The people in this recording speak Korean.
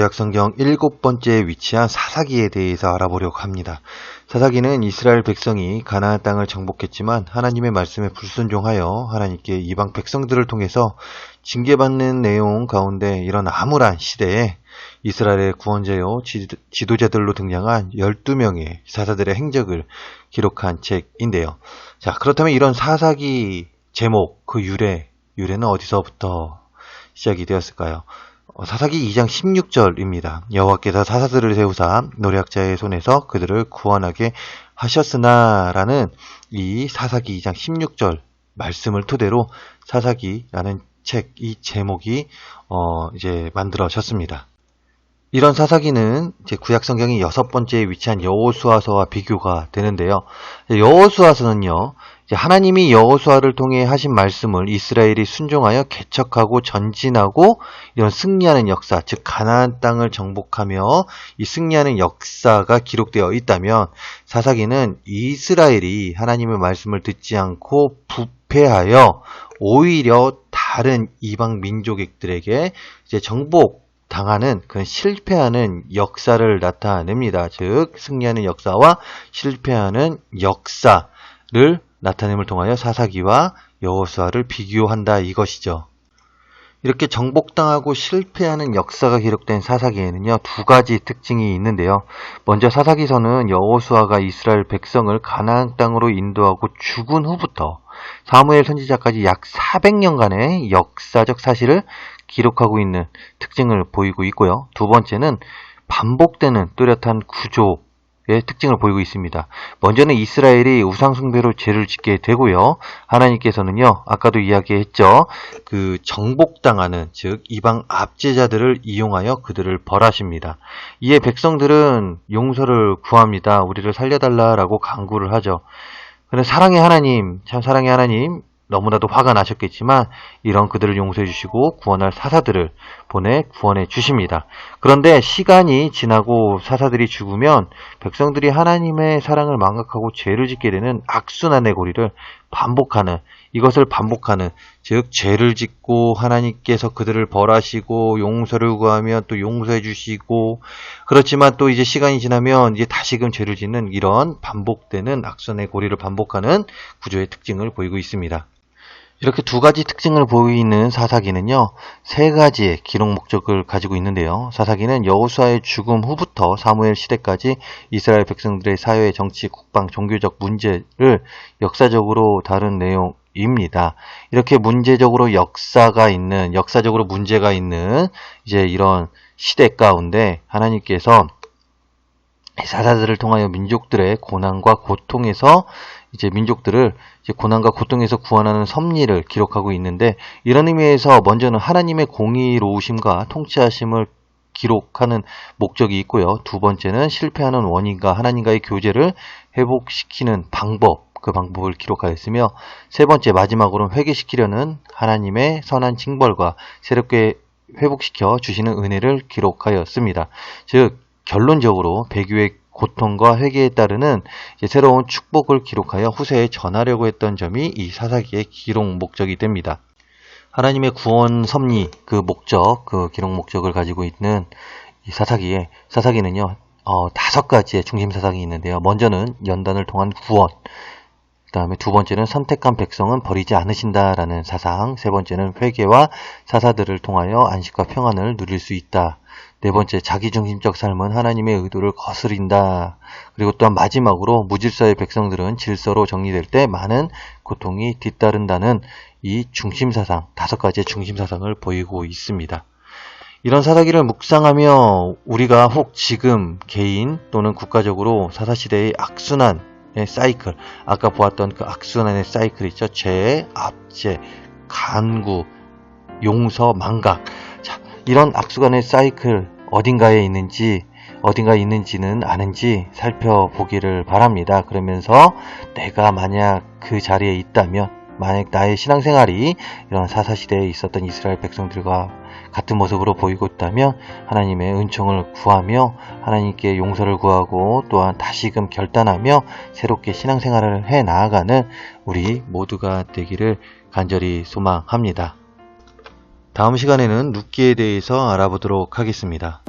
구약성경 7번째에 위치한 사사기에 대해서 알아보려고 합니다. 사사기는 이스라엘 백성이 가나안 땅을 정복했지만 하나님의 말씀에 불순종하여 하나님께 이방 백성들을 통해서 징계받는 내용 가운데 이런 암울한 시대에 이스라엘의 구원자요 지도자들로 등장한 12명의 사사들의 행적을 기록한 책인데요. 자, 그렇다면 이런 사사기 제목, 그 유래는 어디서부터 시작이 되었을까요? 사사기 2장 16절입니다. 여호와께서 사사들을 세우사 노략자의 손에서 그들을 구원하게 하셨으나 라는 이 사사기 2장 16절 말씀을 토대로 사사기라는 책, 이 제목이 이제 만들어졌습니다. 이런 사사기는 이제 구약 성경이 6번째에 위치한 여호수아서와 비교가 되는데요. 여호수아서는요, 하나님이 여호수아를 통해 하신 말씀을 이스라엘이 순종하여 개척하고 전진하고 이런 승리하는 역사, 즉 가나안 땅을 정복하며 이 승리하는 역사가 기록되어 있다면, 사사기는 이스라엘이 하나님의 말씀을 듣지 않고 부패하여 오히려 다른 이방 민족들에게 이제 당하는 그런 실패하는 역사를 나타냅니다. 즉 승리하는 역사와 실패하는 역사를 나타냄을 통하여 사사기와 여호수아를 비교한다, 이것이죠. 이렇게 정복당하고 실패하는 역사가 기록된 사사기에는요, 두 가지 특징이 있는데요. 먼저 사사기서는 여호수아가 이스라엘 백성을 가나안 땅으로 인도하고 죽은 후부터 사무엘 선지자까지 약 400년간의 역사적 사실을 기록하고 있는 특징을 보이고 있고요. 두 번째는 반복되는 뚜렷한 구조의 특징을 보이고 있습니다. 먼저는 이스라엘이 우상숭배로 죄를 짓게 되고요. 하나님께서는요, 아까도 이야기했죠. 그 정복당하는, 즉 이방 압제자들을 이용하여 그들을 벌하십니다. 이에 백성들은 용서를 구합니다. 우리를 살려달라라고 간구를 하죠. 그런데 사랑의 하나님, 참 사랑의 하나님, 너무나도 화가 나셨겠지만 이런 그들을 용서해 주시고 구원할 사사들을 보내 구원해 주십니다. 그런데 시간이 지나고 사사들이 죽으면 백성들이 하나님의 사랑을 망각하고 죄를 짓게 되는 악순환의 고리를 이것을 반복하는, 즉 죄를 짓고 하나님께서 그들을 벌하시고 용서를 구하면 또 용서해 주시고, 그렇지만 또 이제 시간이 지나면 이제 다시금 죄를 짓는 이런 반복되는 악순환의 고리를 반복하는 구조의 특징을 보이고 있습니다. 이렇게 두 가지 특징을 보이는 사사기는요, 세 가지의 기록 목적을 가지고 있는데요. 사사기는 여호수아의 죽음 후부터 사무엘 시대까지 이스라엘 백성들의 사회, 정치, 국방, 종교적 문제를 역사적으로 다룬 내용입니다. 이렇게 역사적으로 문제가 있는 이제 이런 시대 가운데 하나님께서 사사들을 통하여 민족들의 고난과 고통에서 고난과 고통에서 구원하는 섭리를 기록하고 있는데, 이런 의미에서 먼저는 하나님의 공의로우심과 통치하심을 기록하는 목적이 있고요. 두 번째는 실패하는 원인과 하나님과의 교제를 회복시키는 그 방법을 기록하였으며, 세 번째 마지막으로는 회개시키려는 하나님의 선한 징벌과 새롭게 회복시켜 주시는 은혜를 기록하였습니다. 즉 결론적으로 배교의 고통과 회개에 따르는 새로운 축복을 기록하여 후세에 전하려고 했던 점이 이 사사기의 기록 목적이 됩니다. 하나님의 구원 섭리, 그 기록 목적을 가지고 있는 이 사사기는요, 5가지의 중심 사상이 있는데요. 먼저는 연단을 통한 구원, 그 다음에 두 번째는 선택한 백성은 버리지 않으신다라는 사상, 세 번째는 회개와 사사들을 통하여 안식과 평안을 누릴 수 있다. 네 번째, 자기중심적 삶은 하나님의 의도를 거스린다. 그리고 또한 마지막으로 무질서의 백성들은 질서로 정리될 때 많은 고통이 뒤따른다는 이 중심사상, 5가지의 중심사상을 보이고 있습니다. 이런 사사기를 묵상하며 우리가 혹 지금 개인 또는 국가적으로 사사시대의 악순환의 사이클, 아까 보았던 그 악순환의 사이클 있죠. 죄, 압제, 간구, 용서, 망각. 자, 이런 악순환의 사이클 어딘가에 있는지는 아는지 살펴보기를 바랍니다. 그러면서 내가 만약 그 자리에 있다면, 만약 나의 신앙생활이 이런 사사시대에 있었던 이스라엘 백성들과 같은 모습으로 보이고 있다면 하나님의 은총을 구하며 하나님께 용서를 구하고 또한 다시금 결단하며 새롭게 신앙생활을 해 나아가는 우리 모두가 되기를 간절히 소망합니다. 다음 시간에는 룻기에 대해서 알아보도록 하겠습니다.